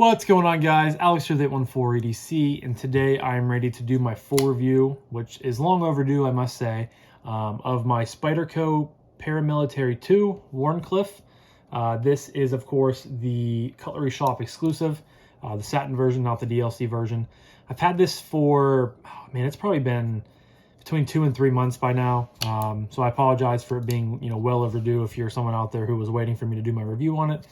What's going on, guys? Alex here with 814 EDC, and today I'm ready to do my full review, which is long overdue, I must say, of my Spyderco Paramilitary 2 Wharncliffe. This is, of course, the Cutlery Shoppe exclusive, the satin version, not the DLC version. I've had this for, it's probably been between 2 and 3 months by now, so I apologize for it being, well overdue if you're someone out there who was waiting for me to do my review on it.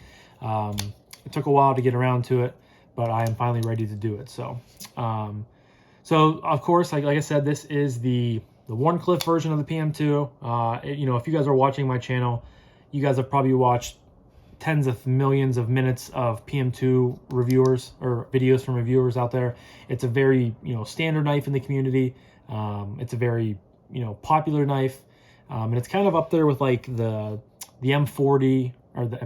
It took a while to get around to it, but I am finally ready to do it. So of course, like I said, this is the Wharncliffe version of the PM2. If you guys are watching my channel, you guys have probably watched tens of millions of minutes of PM2 reviewers or videos from reviewers out there. It's a very, standard knife in the community. It's a very, popular knife. And it's kind of up there with like the M40 or the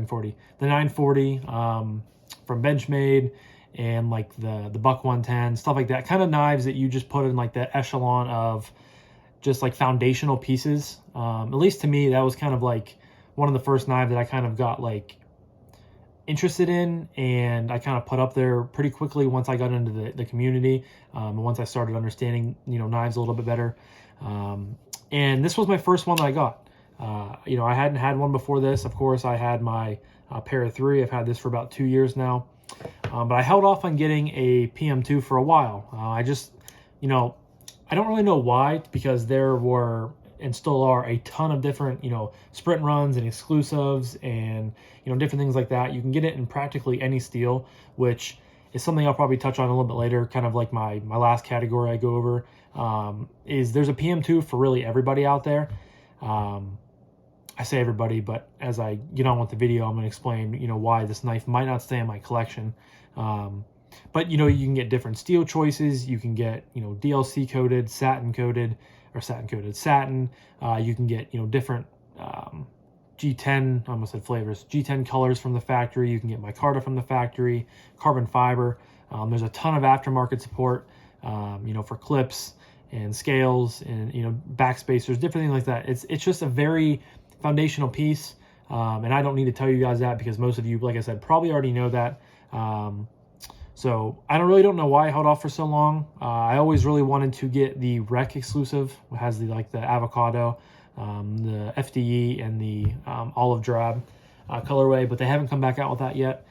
940 from Benchmade, and like the Buck 110, stuff like that. Kind of knives that you just put in like the echelon of just like foundational pieces. At least to me, that was kind of like one of the first knives that I kind of got like interested in, and I kind of put up there pretty quickly once I got into the community, and once I started understanding knives a little bit better. And this was my first one that I got. I hadn't had one before this. Of course, I had my Para 3. I've had this for about 2 years now. But I held off on getting a PM2 for a while. I just, I don't really know why, because there were and still are a ton of different, sprint runs and exclusives and, different things like that. You can get it in practically any steel, which is something I'll probably touch on a little bit later, kind of like my last category I go over, is there's a PM2 for really everybody out there. I say everybody, but as I get on with the video, I'm going to explain, why this knife might not stay in my collection. But, you can get different steel choices. You can get, DLC coated, satin coated, or satin coated satin. You can get, different G10, I almost said flavors, G10 colors from the factory. You can get micarta from the factory, carbon fiber. There's a ton of aftermarket support, for clips and scales and, backspacers, different things like that. It's just a very foundational piece, and I don't need to tell you guys that, because most of you, like I said, probably already know that. So I don't know why I held off for so long. I always really wanted to get the Rec exclusive. It has the avocado, the FDE, and the olive drab colorway, but they haven't come back out with that yet.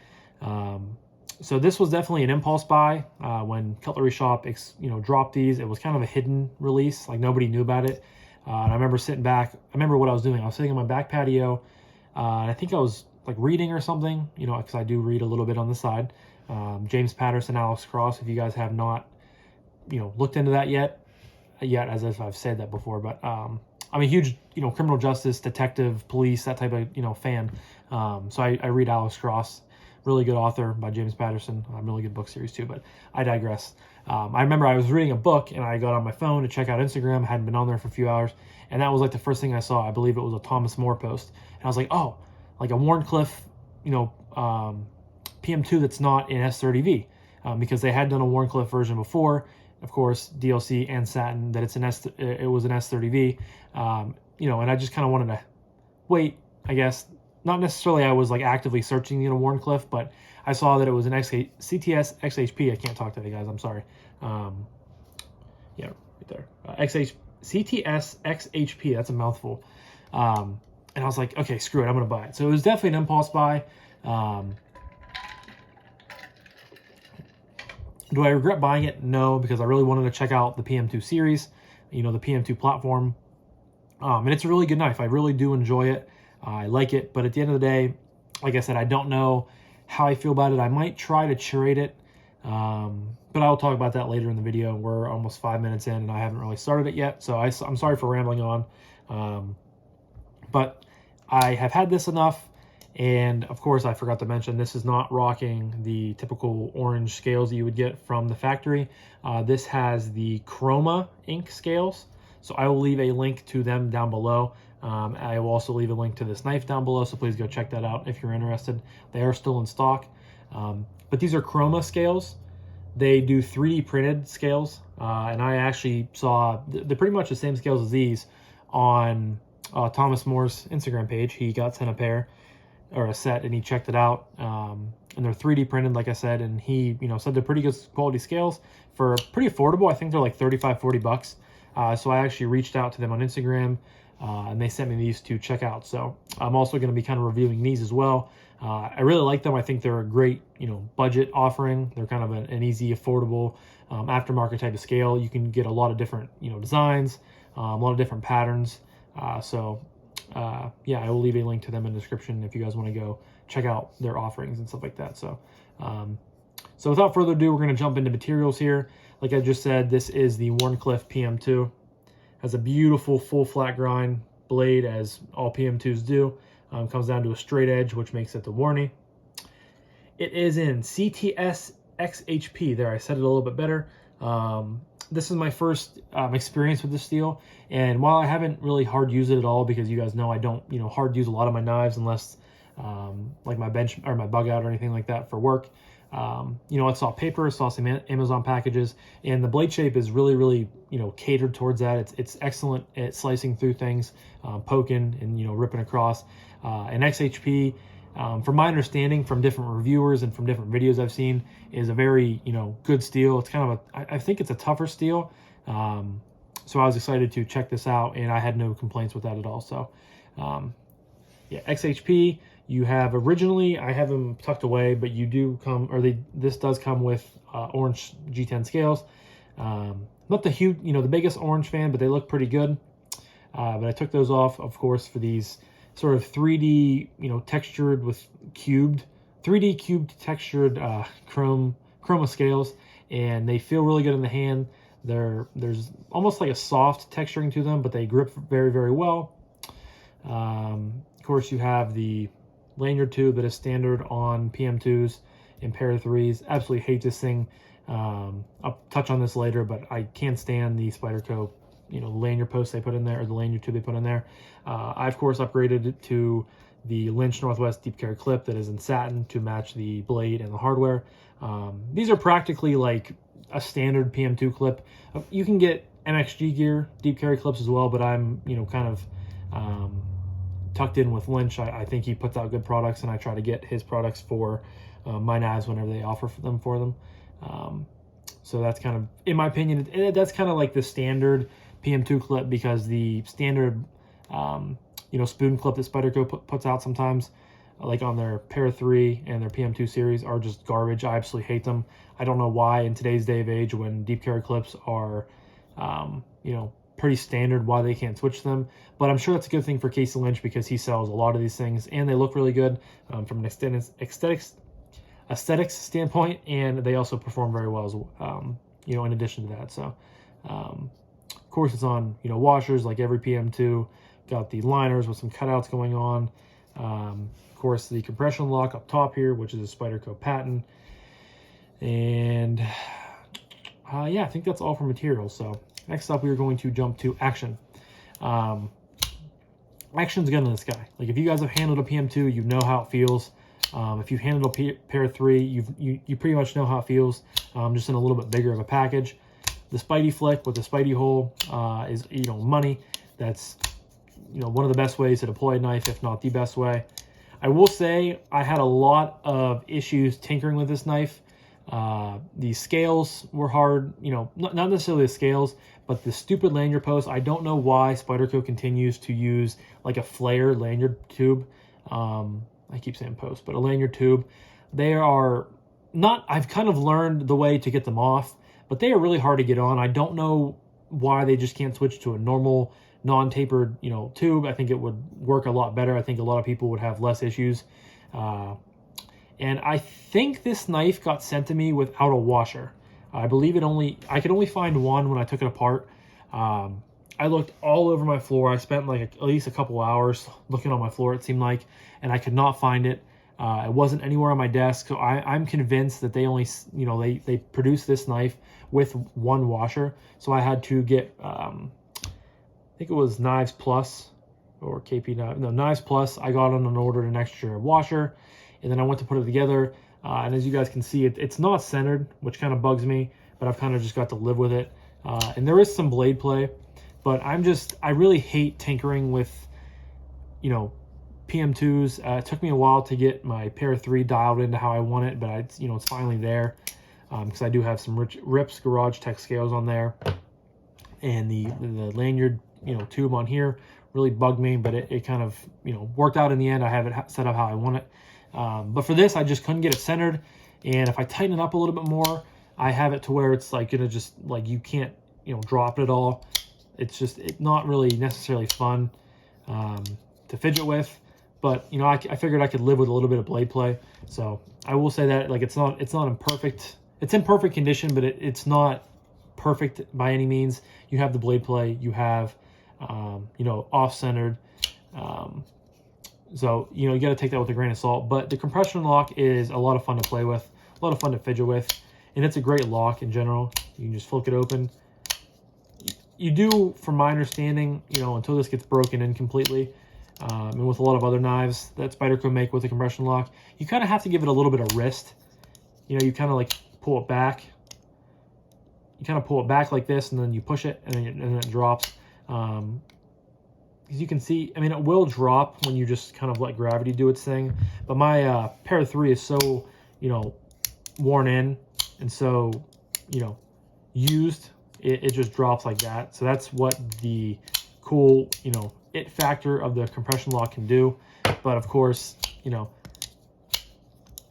So this was definitely an impulse buy. When Cutlery Shoppe dropped these, it was kind of a hidden release, like nobody knew about it. And I remember sitting back. I remember what I was doing. I was sitting on my back patio, and I think I was like reading or something, because I do read a little bit on the side. James Patterson, Alex Cross, if you guys have not, looked into that yet, as if I've said that before, but I'm a huge, criminal justice, detective, police, that type of, fan. So I read Alex Cross, really good author by James Patterson, really good book series too, but I digress. I remember I was reading a book and I got on my phone to check out Instagram. I hadn't been on there for a few hours, and that was like the first thing I saw. I believe it was a Thomas More post, and I was like, oh, like a Wharncliffe, PM2 that's not in S30V, because they had done a Wharncliffe version before, of course, DLC and satin, that it was an S30V, and I just kind of wanted to wait, I guess. Not necessarily I was like actively searching Wharncliffe, but I saw that it was an CTS XHP. I can't talk today, guys. I'm sorry. Yeah, right there. CTS XHP. That's a mouthful. And I was like, okay, screw it. I'm going to buy it. So it was definitely an impulse buy. Do I regret buying it? No, because I really wanted to check out the PM2 series, the PM2 platform. And it's a really good knife. I really do enjoy it. I like it, but at the end of the day, like I said, I don't know how I feel about it. I might try to curate it, but I'll talk about that later in the video. We're almost 5 minutes in, and I haven't really started it yet, so I'm sorry for rambling on. But I have had this enough, and of course, I forgot to mention, this is not rocking the typical orange scales that you would get from the factory. This has the Chroma ink scales, so I will leave a link to them down below. I will also leave a link to this knife down below, so please go check that out if you're interested. They are still in stock. But these are Chroma scales. They do 3D printed scales, and I actually saw they're pretty much the same scales as these on Thomas Moore's Instagram page. He got sent a pair, or a set, and he checked it out. and they're 3D printed, like I said, and he, said they're pretty good quality scales for pretty affordable. I think they're like 35, 40 bucks. So I actually reached out to them on Instagram, and they sent me these to check out. So I'm also going to be kind of reviewing these as well. I really like them. I think they're a great, budget offering. They're kind of an easy, affordable, aftermarket type of scale. You can get a lot of different, designs, a lot of different patterns. Yeah, I will leave a link to them in the description if you guys want to go check out their offerings and stuff like that. So without further ado, we're going to jump into materials here. Like I just said, this is the Wharncliffe PM2. Has a beautiful full flat grind blade, as all PM2s do. Comes down to a straight edge, which makes it the Warney. It is in CTS XHP. There, I said it a little bit better. This is my first experience with this steel, and while I haven't really hard used it at all, because you guys know I don't hard use a lot of my knives unless like my bench or my bug out or anything like that for work. I saw paper, saw some Amazon packages, and the blade shape is really catered towards that. It's excellent at slicing through things, poking and ripping across. And XHP, from my understanding from different reviewers and from different videos I've seen, is a very good steel. It's kind of I think it's a tougher steel. So I was excited to check this out, and I had no complaints with that at all. So yeah, XHP. You have originally, I have them tucked away, but you do come, or this does come with orange G10 scales. Not the huge, the biggest orange fan, but they look pretty good. But I took those off, of course, for these sort of 3D, textured with 3D cubed textured chroma scales, and they feel really good in the hand. There's almost like a soft texturing to them, but they grip very, very well. Of course, you have the lanyard tube that is standard on PM2s and Para 3s. Absolutely hate this thing. I'll touch on this later, but I can't stand the Spyderco, lanyard post they put in there, or the lanyard tube they put in there. I, of course, upgraded it to the Lynch Northwest deep carry clip that is in satin to match the blade and the hardware. These are practically like a standard PM2 clip. You can get MXG gear deep carry clips as well, but I'm, kind of tucked in with Lynch. I think he puts out good products, and I try to get his products for my knives whenever they offer them for them. So that's kind of, in my opinion, that's kind of like the standard PM2 clip, because the standard, spoon clip that Spyderco puts out sometimes, like on their Para 3 and their PM2 series, are just garbage. I absolutely hate them. I don't know why in today's day of age, when deep carry clips are, pretty standard, why they can't switch them. But I'm sure that's a good thing for Casey Lynch, because he sells a lot of these things, and they look really good from an aesthetics standpoint, and they also perform very well as well, in addition to that. So of course, it's on washers like every PM2. Got the liners with some cutouts going on. Of course, the compression lock up top here, which is a Spyderco patent. And yeah, I think that's all for materials. So next up, we are going to jump to action. Action's gun in this guy. Like, if you guys have handled a PM2, you know how it feels. If you've handled a Para 3, you pretty much know how it feels, just in a little bit bigger of a package. The Spidey flick with the Spidey hole is, money. That's, one of the best ways to deploy a knife, if not the best way. I will say I had a lot of issues tinkering with this knife. The scales were hard, not necessarily the scales, but the stupid lanyard post. I don't know why Spyderco continues to use like a flare lanyard tube. I keep saying post, but a lanyard tube. They are not, I've kind of learned the way to get them off, but they are really hard to get on. I don't know why they just can't switch to a normal non-tapered, tube. I think it would work a lot better. I think a lot of people would have less issues. And I think this knife got sent to me without a washer. I believe I could only find one when I took it apart. I looked all over my floor. I spent like at least a couple hours looking on my floor, it seemed like, and I could not find it. It wasn't anywhere on my desk. So I'm convinced that they only, they produced this knife with one washer. So I had to get, I think it was Knives Plus or KP, no, Knives Plus. I got on and ordered an extra washer, and then I went to put it together. And as you guys can see, it's not centered, which kind of bugs me, but I've kind of just got to live with it. And there is some blade play, but I really hate tinkering with, PM2s. It took me a while to get my Para 3 dialed into how I want it, but it's finally there, because I do have some Rips Garage Tech scales on there, and the lanyard tube on here really bugged me, but it kind of worked out in the end. I have it set up how I want it, but for this I just couldn't get it centered, and if I tighten it up a little bit more, I have it to where it's like gonna just like you can't drop it at all. It's not really necessarily fun to fidget with, but I figured I could live with a little bit of blade play. So I will say that, like, it's not in perfect condition, but it's not perfect by any means. You have the blade play, you have off-centered, so you got to take that with a grain of salt. But the compression lock is a lot of fun to play with, a lot of fun to fidget with, and it's a great lock in general. You can just flip it open. You do, from my understanding, until this gets broken in completely, and with a lot of other knives that Spyderco make with a compression lock, you kind of have to give it a little bit of wrist. You kind of like pull it back. You kind of pull it back like this, and then you push it, and then it drops. As you can see, I mean, it will drop when you just kind of let gravity do its thing. But my Para 3 is so, worn in and so, used. It just drops like that. So that's what the cool, it factor of the compression lock can do. But of course,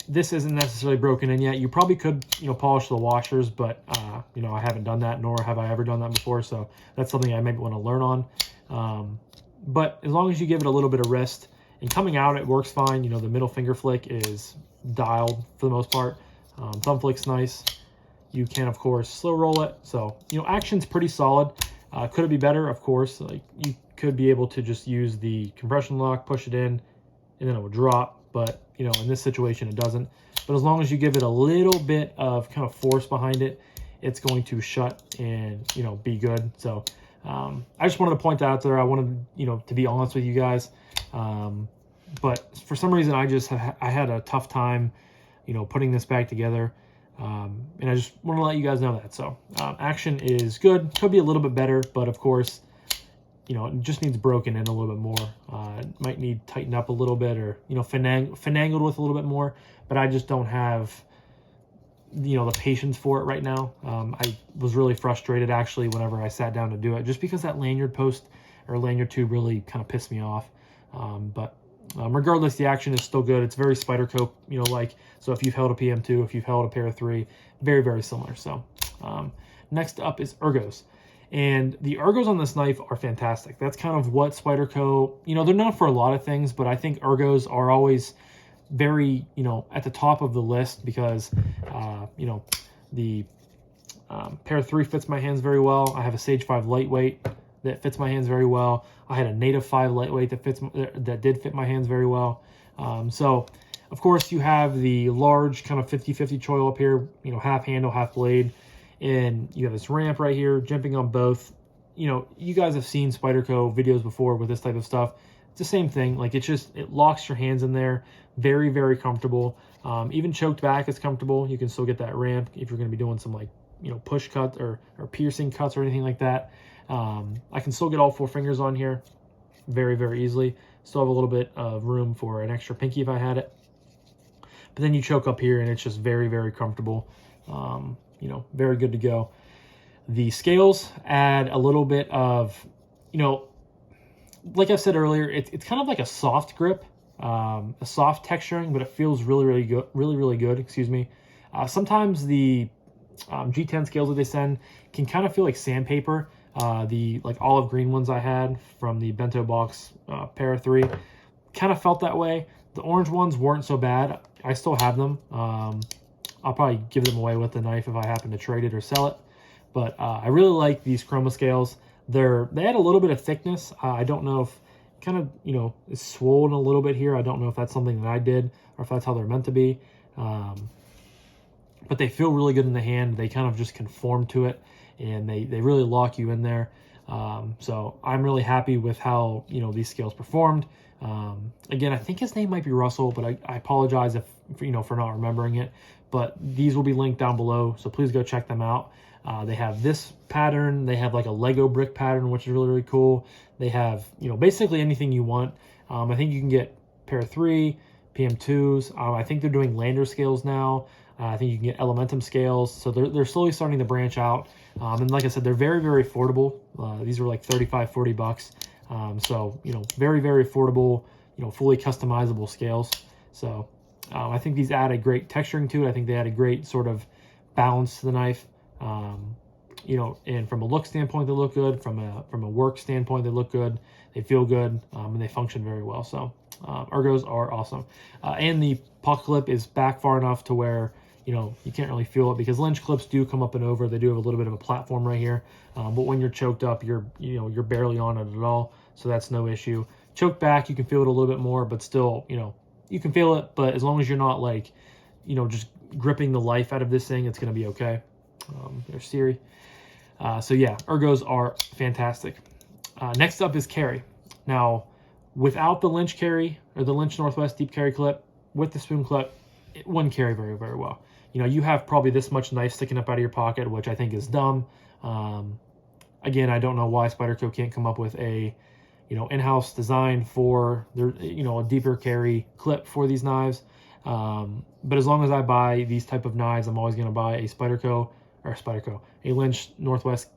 this isn't necessarily broken in yet. You probably could, polish the washers, but, I haven't done that, nor have I ever done that before. So that's something I maybe want to learn on. But as long as you give it a little bit of rest, and coming out, it works fine. The middle finger flick is dialed for the most part. Thumb flick's nice. You can, of course, slow roll it. So, action's pretty solid. Could it be better? Of course. Like, you could be able to just use the compression lock, push it in, and then it would drop. But, in this situation, it doesn't. But as long as you give it a little bit of kind of force behind it, it's going to shut and, be good. So, I just wanted to point that out there. I wanted, to be honest with you guys. But for some reason, I had a tough time, putting this back together. And I just want to let you guys know that. So action is good. Could be a little bit better, but of course, it just needs broken in a little bit more. It might need tightened up a little bit, or, finagled with a little bit more, but I just don't have, the patience for it right now. I was really frustrated actually whenever I sat down to do it, just because that lanyard post or lanyard tube really kind of pissed me off. But regardless, the action is still good. It's very Spyderco, like, so if you've held a PM2, if you've held a Para 3, very, very similar. So next up is Ergos. And the Ergos on this knife are fantastic. That's kind of what Spyderco, they're known for a lot of things, but I think Ergos are always very, at the top of the list, because, the Para 3 fits my hands very well. I have a Sage 5 lightweight that fits my hands very well. I had a Native 5 lightweight that did fit my hands very well. So, of course, you have the large kind of 50-50 choil up here, half handle, half blade. And you have this ramp right here, jumping on both. You guys have seen Spyderco videos before with this type of stuff. It's the same thing. Like, it locks your hands in there. Very, very comfortable. Even choked back is comfortable. You can still get that ramp if you're going to be doing some, like, push cuts or piercing cuts or anything like that. I can still get all 4 fingers on here very, very easily. Still have a little bit of room for an extra pinky if I had it. But then you choke up here, and it's just very, very comfortable. Very good to go. The scales add a little bit of, like I said earlier, it's kind of like a soft grip, a soft texturing, but it feels really, really good. Really, really good. Excuse me. Sometimes the G10 scales that they send can kind of feel like sandpaper. The like olive green ones I had from the bento box Para 3 kind of felt that way. The orange ones weren't so bad. I still have them. I'll probably give them away with the knife if I happen to trade it or sell it. But I really like these chroma scales. They add a little bit of thickness. I don't know if kind of, it's swollen a little bit here. I don't know if that's something that I did or if that's how they're meant to be. But they feel really good in the hand. They kind of just conform to it, and they really lock you in there. So I'm really happy with how, these scales performed. Again, I think his name might be Russell, but I apologize if, for not remembering it. But these will be linked down below, so please go check them out. They have this pattern. They have like a Lego brick pattern, which is really, really cool. They have, basically anything you want. I think you can get Para 3, PM2s. I think they're doing lander scales now. I think you can get Elementum scales. So they're slowly starting to branch out. And like I said, they're very, very affordable. These are like 35, 40 bucks. So, very, very affordable, fully customizable scales. So I think these add a great texturing to it. I think they add a great sort of balance to the knife. And from a look standpoint, they look good. From a work standpoint, they look good. They feel good, and they function very well. So Ergos are awesome. And the pocket clip is back far enough to where, you can't really feel it, because Lynch clips do come up and over. They do have a little bit of a platform right here. But when you're choked up, you're barely on it at all. So that's no issue. Choked back, you can feel it a little bit more, but still, you can feel it. But as long as you're not like, just gripping the life out of this thing, it's going to be okay. There's Siri. So yeah, Ergos are fantastic. Next up is carry. Now, without the Lynch carry, or the Lynch Northwest deep carry clip, with the spoon clip, it wouldn't carry very, very well. You have probably this much knife sticking up out of your pocket, which I think is dumb. Again, I don't know why Spyderco can't come up with a, in-house design for their, a deeper carry clip for these knives. But as long as I buy these type of knives, I'm always going to buy a Lynch Northwest,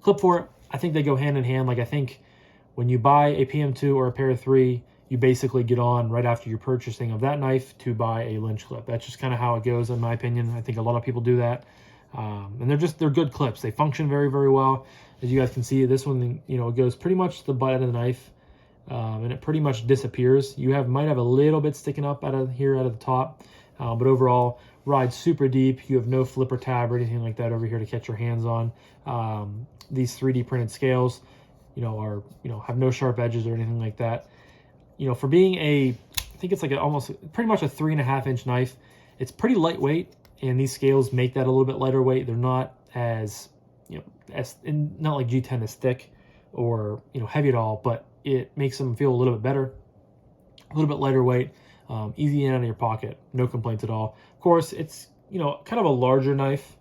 clip for it. I think they go hand in hand. Like, I think when you buy a PM2 or a Para 3, you basically get on right after you're purchasing of that knife to buy a Lynch clip. That's just kind of how it goes, in my opinion. I think a lot of people do that. And they're good clips. They function very, very well. As you guys can see, this one, it goes pretty much to the butt of the knife, and it pretty much disappears. You might have a little bit sticking up out of the top, but overall, rides super deep. You have no flipper tab or anything like that over here to catch your hands on. These 3D printed scales, have no sharp edges or anything like that. For being I think it's like pretty much a 3.5 inch knife, it's pretty lightweight, and these scales make that a little bit lighter weight. They're not as, not like G10 is thick or, heavy at all, but it makes them feel a little bit better, a little bit lighter weight, easy in and out of your pocket, no complaints at all. Of course, it's, kind of a larger knife.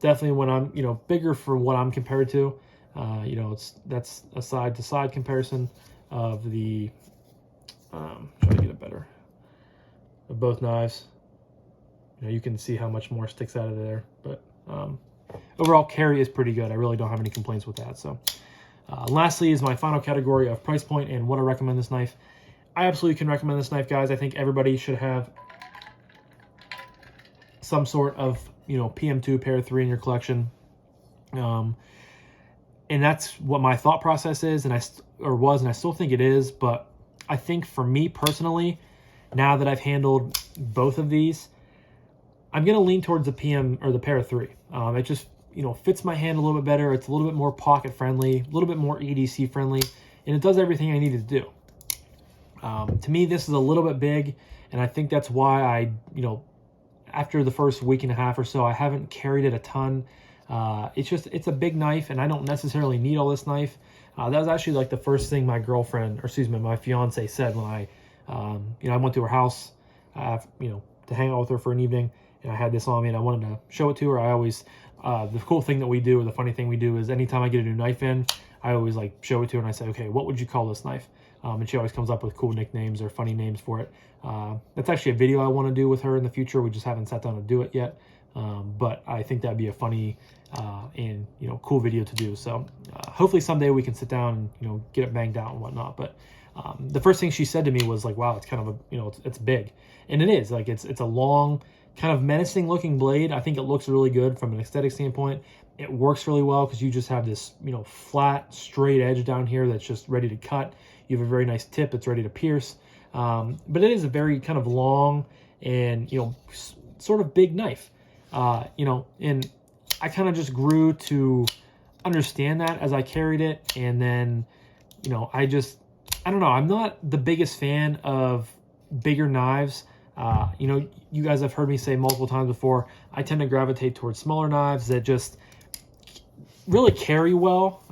Definitely when I'm, bigger for what I'm compared to, that's a side to side comparison of the, trying to get it better, of both knives. You can see how much more sticks out of there, but overall carry is pretty good. I really don't have any complaints with that. So lastly is my final category of price point and what I recommend this knife. I absolutely can recommend this knife, guys. I think everybody should have some sort of, PM2 Para 3 in your collection. And that's what my thought process is, and I still think it is. But I think for me personally, now that I've handled both of these, I'm going to lean towards the PM or the Para 3. It just, fits my hand a little bit better. It's a little bit more pocket friendly, a little bit more EDC friendly, and it does everything I need it to do. To me, this is a little bit big, and I think that's why I, after the first week and a half or so, I haven't carried it a ton. It's a big knife, and I don't necessarily need all this knife. That was actually like the first thing my my fiance said when I went to her house, to hang out with her for an evening, and I had this on me, and I wanted to show it to her. I always, the cool thing that we do, or the funny thing we do, is anytime I get a new knife in, I always like show it to her, and I say, okay, what would you call this knife? And she always comes up with cool nicknames or funny names for it. That's actually a video I want to do with her in the future. We just haven't sat down to do it yet. But I think that'd be a funny and cool video to do. So hopefully someday we can sit down and get it banged out and whatnot. But the first thing she said to me was like, wow, it's kind of it's big. And it is. Like it's a long, kind of menacing looking blade. I think it looks really good from an aesthetic standpoint. It works really well because you just have this flat, straight edge down here that's just ready to cut. You have a very nice tip that's ready to pierce. But it is a very kind of long and sort of big knife. And I kind of just grew to understand that as I carried it. And then, I don't know, I'm not the biggest fan of bigger knives. You guys have heard me say multiple times before, I tend to gravitate towards smaller knives that just really carry well.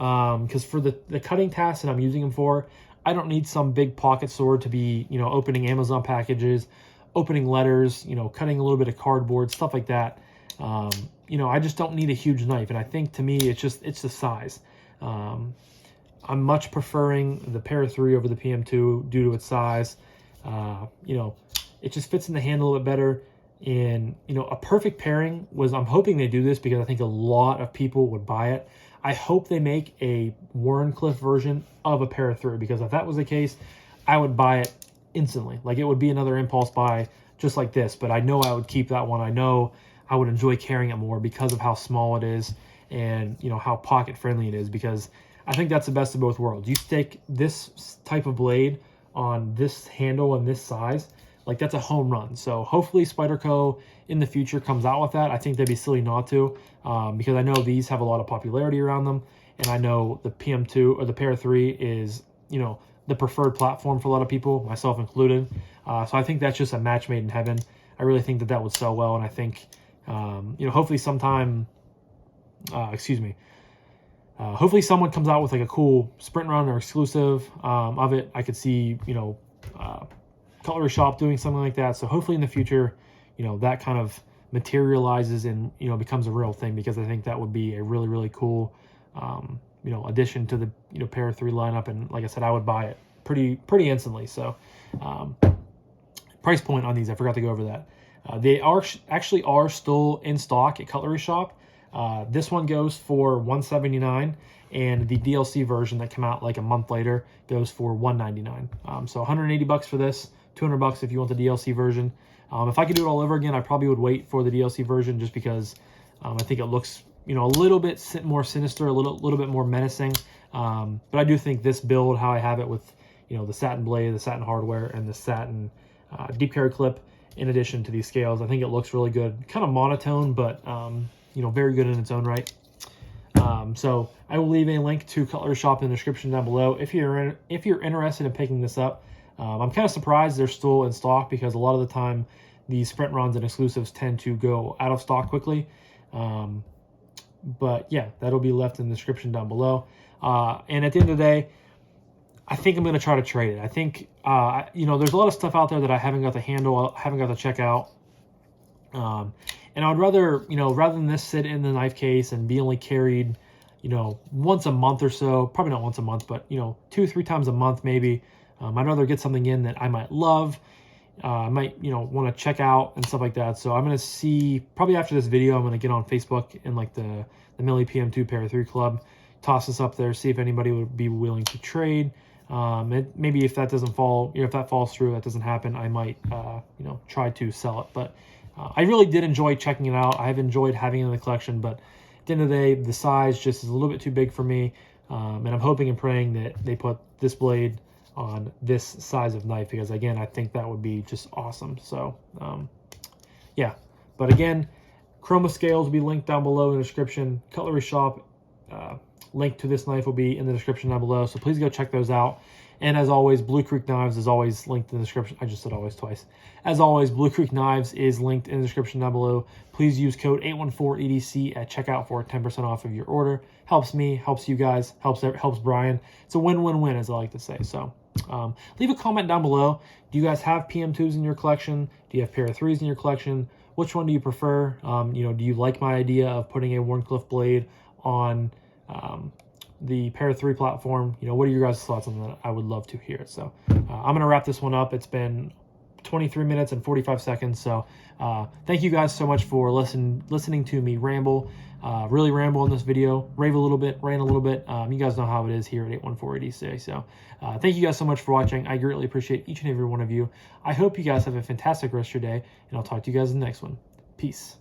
Because for the cutting tasks that I'm using them for, I don't need some big pocket sword to be, opening Amazon packages, opening letters, cutting a little bit of cardboard, stuff like that. I just don't need a huge knife. And I think to me, it's the size. I'm much preferring the Para 3 over the PM2 due to its size. You know, it just fits in the hand a little bit better. And, you know, a perfect pairing was, I'm hoping they do this because I think a lot of people would buy it. I hope they make a Wharncliffe version of a Para 3, because if that was the case, I would buy it instantly. Like, it would be another impulse buy just like this, but I know I would keep that one. I know I would enjoy carrying it more because of how small it is and, you know, how pocket friendly it is, because I think that's the best of both worlds. You stick this type of blade on this handle and this size, like, that's a home run. So hopefully Spyderco in the future comes out with that. I think they'd be silly not to, because I know these have a lot of popularity around them, and I know the PM2 or the Para 3 is, you know, the preferred platform for a lot of people, myself included. So I think that's just a match made in heaven. I really think that that would sell well, and I think, you know, hopefully sometime, hopefully someone comes out with like a cool sprint run or exclusive of it. I could see, you know, Cutlery Shoppe doing something like that. So hopefully in the future, you know, that kind of materializes and, you know, becomes a real thing, because I think that would be a really, really cool, you know, addition to the, you know, Para 3 lineup. And like I said, I would buy it pretty instantly. So price point on these, I forgot to go over that. They are actually still in stock at Cutlery Shoppe. This one goes for $179, and the DLC version that came out like a month later goes for $199. So $180 for this, $200 if you want the DLC version. If I could do it all over again, I probably would wait for the DLC version, just because I think it looks, you know, a little bit more sinister, a little bit more menacing. But I do think this build, how I have it with, you know, the satin blade, the satin hardware, and the satin deep carry clip, in addition to these scales, I think it looks really good. Kind of monotone, but you know, very good in its own right. So I will leave a link to Cutlery Shoppe in the description down below if you're interested in picking this up. I'm kind of surprised they're still in stock, because a lot of the time these sprint runs and exclusives tend to go out of stock quickly. But yeah, that'll be left in the description down below. And at the end of the day, I think I'm going to try to trade it. I think, you know, there's a lot of stuff out there that I haven't got to handle, haven't got to check out. And I would rather, you know, rather than this sit in the knife case and be only carried, you know, once a month or so, probably not once a month, but, you know, 2-3 times a month maybe. I'd rather get something in that I might love, I might, you know, want to check out and stuff like that. So I'm going to see, probably after this video, I'm going to get on Facebook and like the Millie PM2 Para 3 Club, toss this up there, see if anybody would be willing to trade. Maybe if that doesn't fall, you know, if that falls through, that doesn't happen, I might, you know, try to sell it. But I really did enjoy checking it out. I have enjoyed having it in the collection, but at the end of the day, the size just is a little bit too big for me. And I'm hoping and praying that they put this blade on this size of knife, because again, I think that would be just awesome. So yeah, but again, chroma scales will be linked down below in the description. Cutlery Shoppe, link to this knife will be in the description down below, so please go check those out. And as always, Blue Creek Knives is always linked in the description. I just said always twice. As always, Blue Creek Knives is linked in the description down below. Please use code 814EDC at checkout for 10% off of your order. Helps me, helps you guys, helps Brian. It's a win-win-win, as I like to say. So leave a comment down below. Do you guys have PM2s in your collection? Do you have Para 3s in your collection? Which one do you prefer? You know, do you like my idea of putting a Wharncliffe blade on the Para 3 platform? You know, what are your guys' thoughts on that? I would love to hear it. So I'm going to wrap this one up. It's been 23 minutes and 45 seconds. So thank you guys so much for listening to me ramble. Really ramble in this video. Rave a little bit, rant a little bit. You guys know how it is here at 814EDC. So thank you guys so much for watching. I greatly appreciate each and every one of you. I hope you guys have a fantastic rest of your day, and I'll talk to you guys in the next one. Peace.